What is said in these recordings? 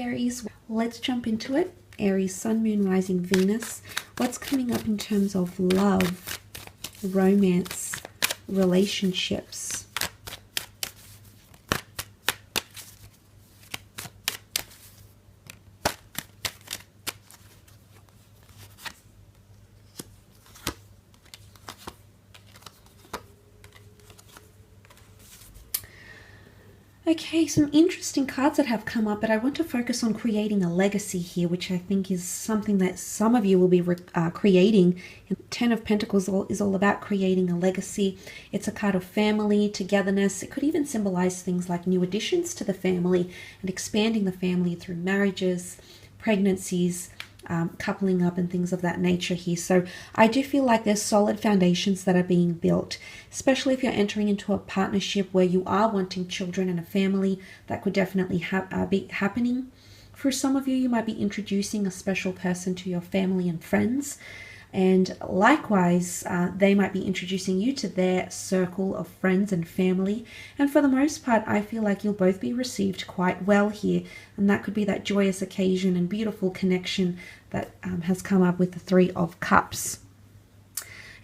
Aries, let's jump into it. Aries, Sun, Moon, Rising, Venus. What's coming up in terms of love, romance, relationships? Okay, some interesting cards that have come up, but I want to focus on creating a legacy here, which I think is something that some of you will be creating. Ten of Pentacles is all about creating a legacy. It's a card of family, togetherness. It could even symbolize things like new additions to the family and expanding the family through marriages, pregnancies, coupling up and things of that nature here. So I do feel like there's solid foundations that are being built, especially if you're entering into a partnership where you are wanting children and a family. That could definitely be happening. For some of you, you might be introducing a special person to your family and friends. And likewise, they might be introducing you to their circle of friends and family. And for the most part, I feel like you'll both be received quite well here. And that could be that joyous occasion and beautiful connection that has come up with the Three of Cups.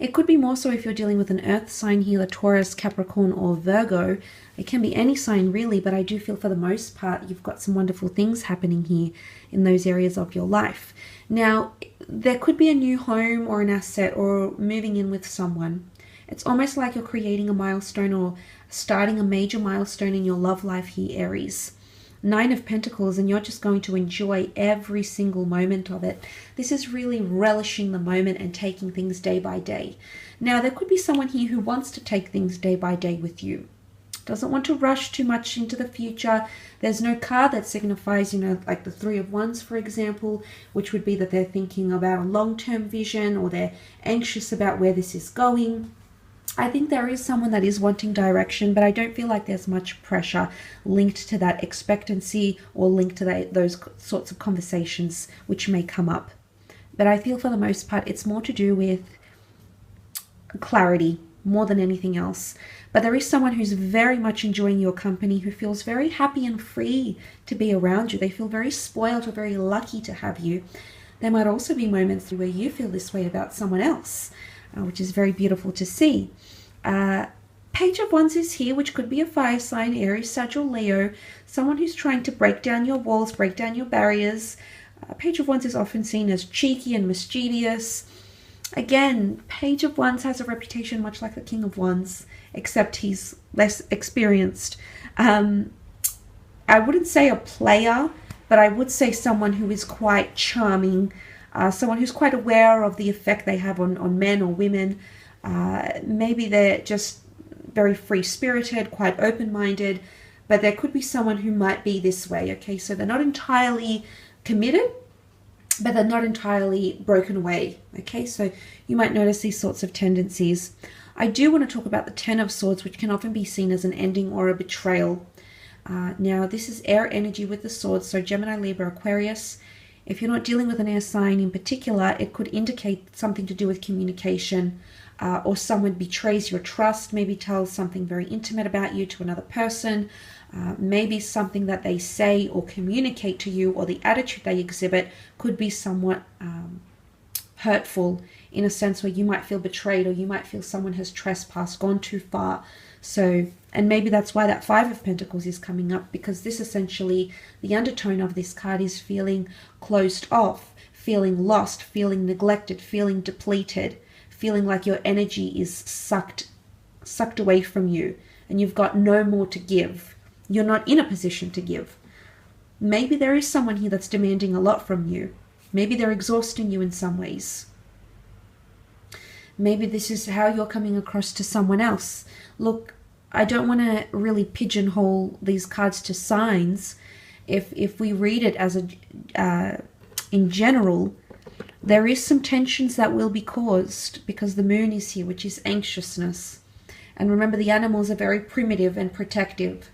It could be more so if you're dealing with an earth sign here, the Taurus, Capricorn, or Virgo. It can be any sign really, but I do feel for the most part you've got some wonderful things happening here in those areas of your life. Now, there could be a new home or an asset or moving in with someone. It's almost like you're creating a milestone or starting a major milestone in your love life here, Aries. Nine of Pentacles, and you're just going to enjoy every single moment of it. This is really relishing the moment and taking things day by day. Now, there could be someone here who wants to take things day by day with you. Doesn't want to rush too much into the future. There's no card that signifies, like the Three of Wands, for example, which would be that they're thinking about a long-term vision or they're anxious about where this is going. I think there is someone that is wanting direction, but I don't feel like there's much pressure linked to that expectancy or linked to those sorts of conversations which may come up. But I feel for the most part, it's more to do with clarity more than anything else. But there is someone who's very much enjoying your company, who feels very happy and free to be around you. They feel very spoiled or very lucky to have you. There might also be moments where you feel this way about someone else, which is very beautiful to see. Page of Wands is here, which could be a fire sign, Aries, Sag, or Leo. Someone who's trying to break down your walls, break down your barriers. Page of Wands is often seen as cheeky and mischievous. Again, Page of Wands has a reputation much like the King of Wands, except he's less experienced. I wouldn't say a player, but I would say someone who is quite charming, someone who's quite aware of the effect they have on men or women. Maybe they're just very free-spirited, quite open-minded, but there could be someone who might be this way, okay? So they're not entirely committed, but they're not entirely broken away, okay? So you might notice these sorts of tendencies. I do want to talk about the Ten of Swords, which can often be seen as an ending or a betrayal. Now, this is air energy with the swords, so Gemini, Libra, Aquarius. If you're not dealing with an air sign in particular, it could indicate something to do with communication, or someone betrays your trust, maybe tells something very intimate about you to another person, maybe something that they say or communicate to you, or the attitude they exhibit could be somewhat hurtful, in a sense where you might feel betrayed, or you might feel someone has trespassed, gone too far. So, and maybe that's why that Five of Pentacles is coming up, because this essentially, the undertone of this card is feeling closed off, feeling lost, feeling neglected, feeling depleted, feeling like your energy is sucked away from you and you've got no more to give. You're not in a position to give. Maybe there is someone here that's demanding a lot from you. Maybe they're exhausting you in some ways. Maybe this is how you're coming across to someone else. Look, I don't want to really pigeonhole these cards to signs. If we read it as in general, there is some tensions that will be caused because the moon is here, which is anxiousness. And remember, the animals are very primitive and protective.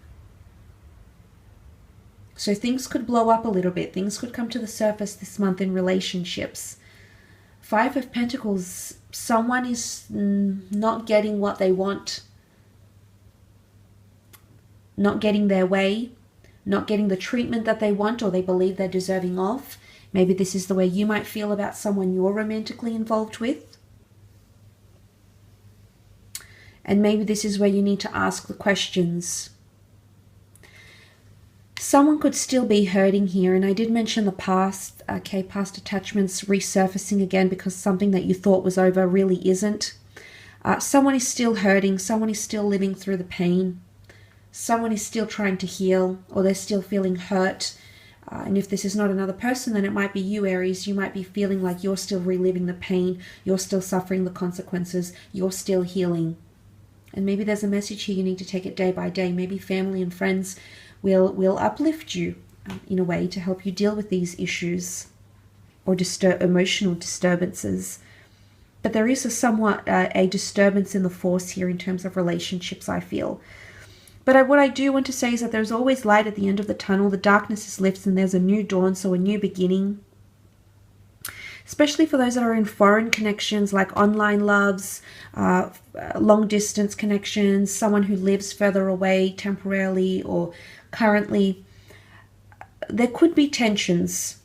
So things could blow up a little bit. Things could come to the surface this month in relationships. Five of Pentacles, someone is not getting what they want, not getting their way, not getting the treatment that they want or they believe they're deserving of. Maybe this is the way you might feel about someone you're romantically involved with. And maybe this is where you need to ask the questions. Someone could still be hurting here, and I did mention the past, okay, past attachments resurfacing again because something that you thought was over really isn't. Someone is still hurting, someone is still living through the pain, someone is still trying to heal, or they're still feeling hurt. And if this is not another person, then it might be you, Aries. You might be feeling like you're still reliving the pain, you're still suffering the consequences, you're still healing. And maybe there's a message here, you need to take it day by day. Maybe family and friends will uplift you in a way to help you deal with these issues or emotional disturbances. But there is somewhat a disturbance in the force here in terms of relationships, I feel. But what I do want to say is that there's always light at the end of the tunnel. The darkness is lifted and there's a new dawn, so a new beginning. Especially for those that are in foreign connections like online loves, long distance connections, someone who lives further away temporarily or currently. There could be tensions.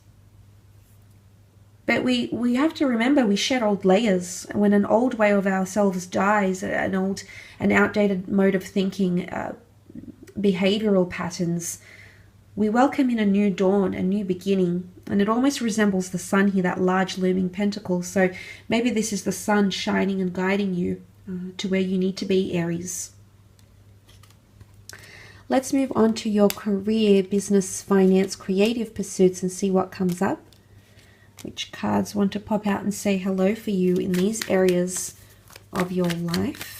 But we have to remember we shed old layers. When an old way of ourselves dies, an outdated mode of thinking, behavioral patterns, we welcome in a new dawn, a new beginning. And it almost resembles the sun here, that large looming pentacle. So maybe this is the sun shining and guiding you to where you need to be, Aries. Let's move on to your career, business, finance, creative pursuits and see what comes up. Which cards want to pop out and say hello for you in these areas of your life?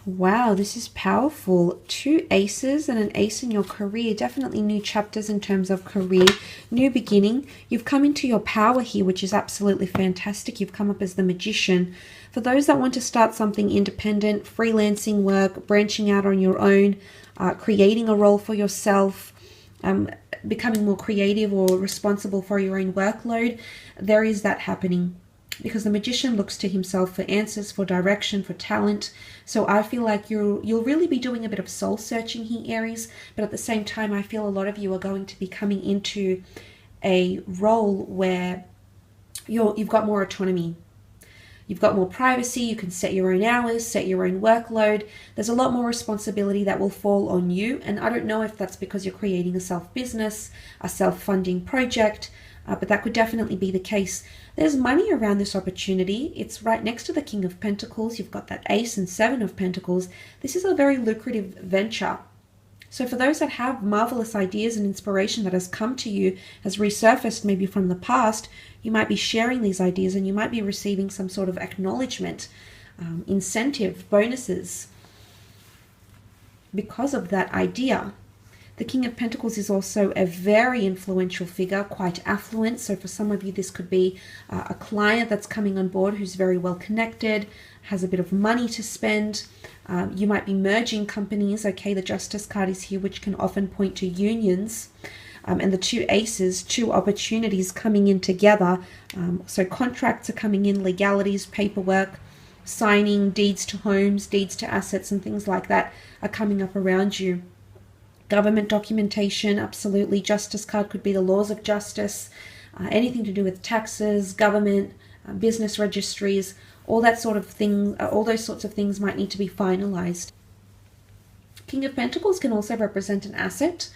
Wow, this is powerful. 2 aces and an ace in your career. Definitely new chapters in terms of career. New beginning. You've come into your power here, which is absolutely fantastic. You've come up as the magician. For those that want to start something independent, freelancing work, branching out on your own, creating a role for yourself, becoming more creative or responsible for your own workload, there is that happening. Because the magician looks to himself for answers, for direction, for talent. So I feel like you'll really be doing a bit of soul searching here, Aries. But at the same time, I feel a lot of you are going to be coming into a role where you've got more autonomy. You've got more privacy. You can set your own hours, set your own workload. There's a lot more responsibility that will fall on you. And I don't know if that's because you're creating a self-business, a self-funding project, but that could definitely be the case. There's money around this opportunity. It's right next to the King of Pentacles. You've got that Ace and 7 of Pentacles. This is a very lucrative venture. So for those that have marvelous ideas and inspiration that has come to you, has resurfaced maybe from the past, you might be sharing these ideas and you might be receiving some sort of acknowledgement, incentive, bonuses because of that idea. The King of Pentacles is also a very influential figure, quite affluent. So for some of you, this could be a client that's coming on board who's very well connected, has a bit of money to spend. You might be merging companies. Okay, the Justice card is here, which can often point to unions. And the 2 aces, 2 opportunities coming in together. So contracts are coming in, legalities, paperwork, signing, deeds to homes, deeds to assets, and things like that are coming up around you. Government documentation, absolutely. Justice card could be the laws of justice, anything to do with taxes, government, business registries, all that sort of thing. All those sorts of things might need to be finalized. King of Pentacles can also represent an asset,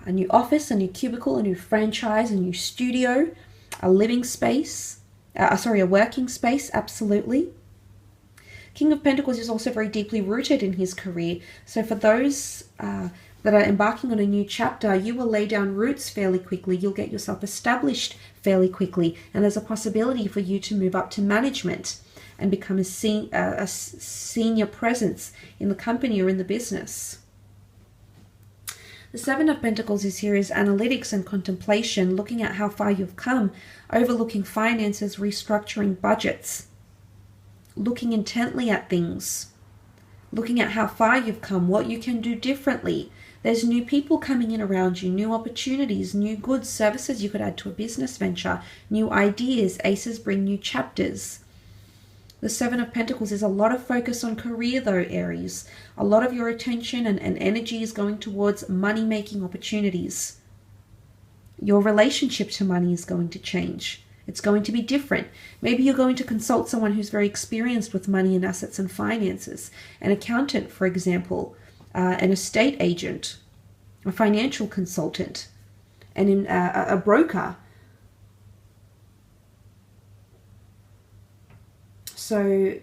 a new office, a new cubicle, a new franchise, a new studio, a living space, a working space, absolutely. King of Pentacles is also very deeply rooted in his career. So for those that are embarking on a new chapter, you will lay down roots fairly quickly. You'll get yourself established fairly quickly. And there's a possibility for you to move up to management and become a senior presence in the company or in the business. The 7 of Pentacles is here is analytics and contemplation, looking at how far you've come, overlooking finances, restructuring budgets, looking intently at things, looking at how far you've come, what you can do differently. There's new people coming in around you, new opportunities, new goods, services you could add to a business venture, new ideas. Aces bring new chapters. The Seven of Pentacles is a lot of focus on career though, Aries. A lot of your attention and energy is going towards money-making opportunities. Your relationship to money is going to change. It's going to be different. Maybe you're going to consult someone who's very experienced with money and assets and finances. An accountant, for example, an estate agent, a financial consultant, and a broker. So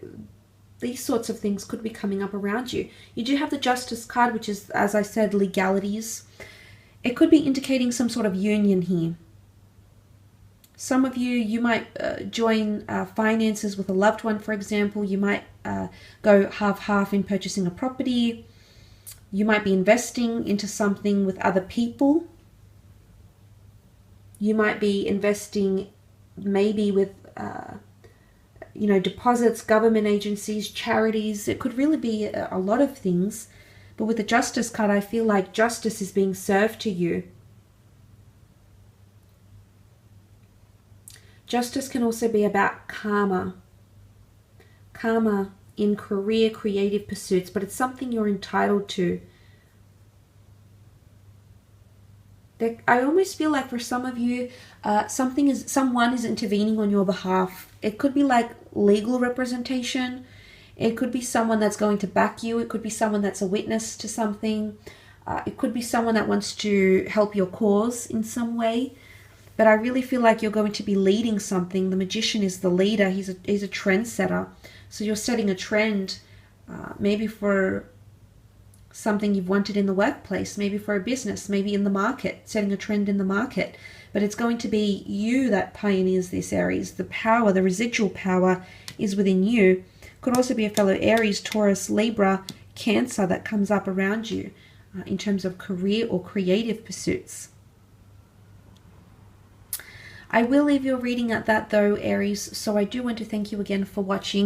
these sorts of things could be coming up around you. You do have the Justice card, which is, as I said, legalities. It could be indicating some sort of union here. Some of you might join finances with a loved one, for example. You might go half-half in purchasing a property. You might be investing into something with other people. You might be investing maybe with deposits, government agencies, charities. It could really be a lot of things. But with the Justice card, I feel like justice is being served to you. Justice can also be about karma. Karma in career, creative pursuits, but it's something you're entitled to. I almost feel like for some of you, someone is intervening on your behalf. It could be like legal representation. It could be someone that's going to back you. It could be someone that's a witness to something. It could be someone that wants to help your cause in some way. But I really feel like you're going to be leading something. The Magician is the leader. He's a trendsetter. So you're setting a trend, maybe for something you've wanted in the workplace, maybe for a business, maybe in the market, setting a trend in the market. But it's going to be you that pioneers this, Aries. The power, the residual power is within you. Could also be a fellow Aries, Taurus, Libra, Cancer that comes up around you in terms of career or creative pursuits. I will leave your reading at that though, Aries, so I do want to thank you again for watching.